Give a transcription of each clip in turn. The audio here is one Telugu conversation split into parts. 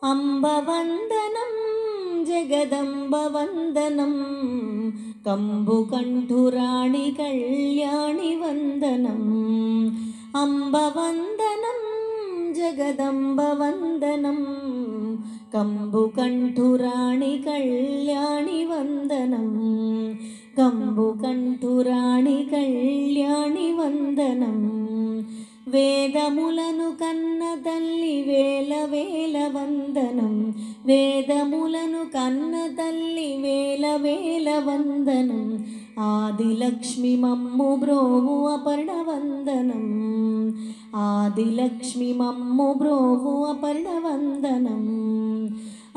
अम्बवन्दनं जगदम्बवन्दनं कम्बुकण्ठुराणि कल्याणि वन्दनम् अम्बवन्दनं जगदम्बवन्दनं कम्बुकण्ठुराणि कल्याणि वन्दनम् कम्बुकण्ठुराणि कल्याणि वन्दनम् వేదములను కన్న తల్లి వేల వేల వందనం వేదములను కన్న తల్లి వేల వేల వందనం ఆదిలక్ష్మి మమ్ము బ్రోవు అపర్ణ వందనం ఆదిలక్ష్మి మమ్ము బ్రోవు అపర్ణ వందనం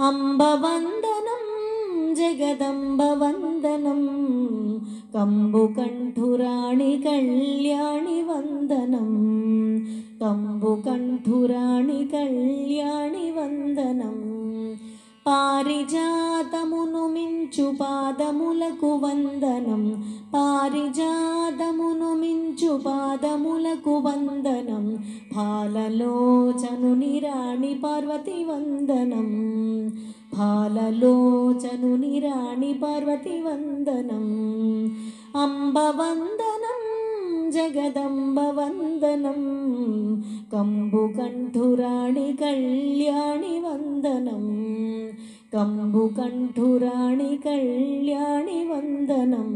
అంబ వందనం జగదంబ వందనం కంబుకంఠురాణి కళ్యాణి వందనం కంబుకంఠురాణి కళ్యాణి వందనం పారిజాతమును మించు పాదములకు వందనం పారిజాతమును మించు పాదములకు వందనం పాలలోచనుని రాణి పార్వతి వందనం పాలలోచనుని రాణి పార్వతి వందనం అంబ వందనం జగదంబ వందనం కంబుకంఠురాణి కళ్యాణి వందనం కంబుకంఠురాణి కళ్యాణి వందనం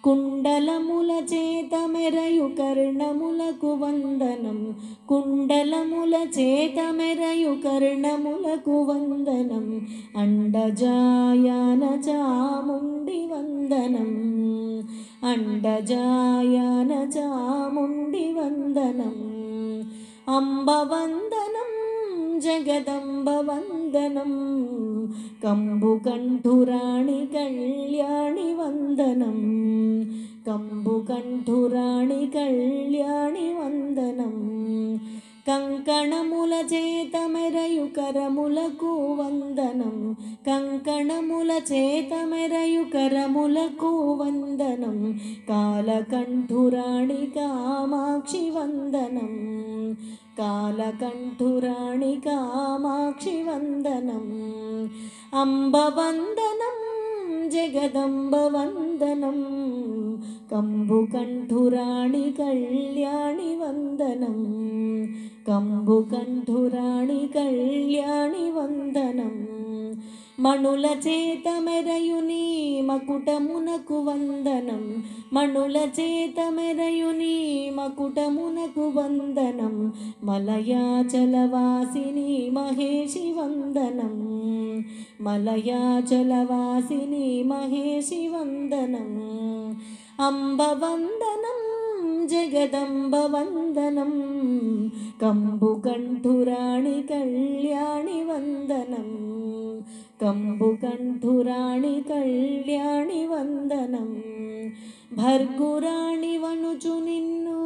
కుండలముల చేత మెరయు కర్ణములకు వందనం కుండలముల చేత మెరయు కర్ణములకు వందనం అండజాయన చాముండి వందనం అండజాయన చాముండి వందనం అంబ వందనం జగదంబ వందనం కంబుకంఠురాణి కళ్యాణి వందనం కంబుకంఠురాణి కళ్యాణి వందనం కంకణముల చేత మెరయు కరములకు వందనం కంకణముల చేత మెరయు కరములకు వందనం కాలకంఠురాణి కామాక్షి వందనం కాలకంఠురాణి కామాక్షి వందనం అంబ వందనం జగదంబ వందనం కంబుకంఠురాణి కళ్యాణి వందనం కంబుకంఠురాణి కళ్యాణి వందనం మణుల చేత మెరయుని మకుటమునకు వందనం మణుల చేత మెరయుని మకుటమునకు వందనం మలయాచలవాసిని మహేషి వందనం మలయాచలవాసిని మహేషి వందనం అంబ వందనం జగదంబ వందనం కంబుకంఠురాణి కళ్యాణి వందనం కంబుకంఠురాణి కళ్యాణి వందనం భర్గురాణి వనుచు నిన్ను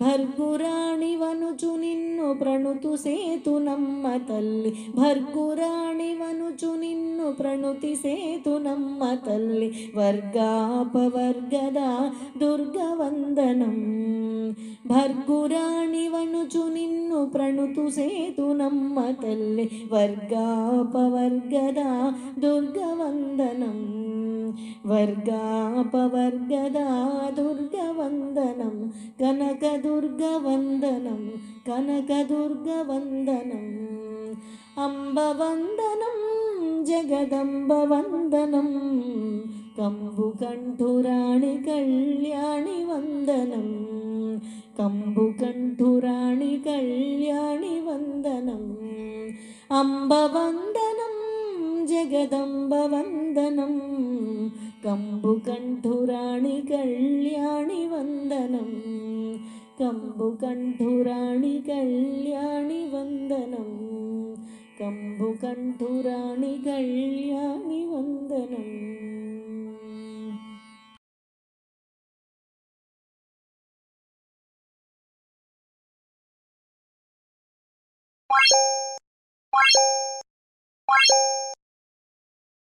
భర్గురాణి వనుచు నిన్ను ప్రణుతు సేతునమ్మ తల్లి భర్గురాణి వనుచు నిన్ను ప్రణుతి సేతునమ్మ తల్లి వర్గాపవర్గద దుర్గవందనం భర్గురాణి వనుచు నిన్ను ప్రణుతు సేతునమ్మ తల్లి వర్గాపవర్గద దుర్గవందనం వర్గాపవర్గద దుర్గవందనం కనకదుర్గవందనం కనకదుర్గవందనం అంబ వందనం జగదంబ వందనం కంబుకంఠురాణి కళ్యాణి వందనం కంబుకంఠురాణి కళ్యాణి వందనం అంబ వందనం జగదంబ వందనం కంబుకంఠురాణి కళ్యాణి వందనం కంబుకంఠురాణి కళ్యాణి వందనం కంబుకంఠురాణి కళ్యాణి వందనం.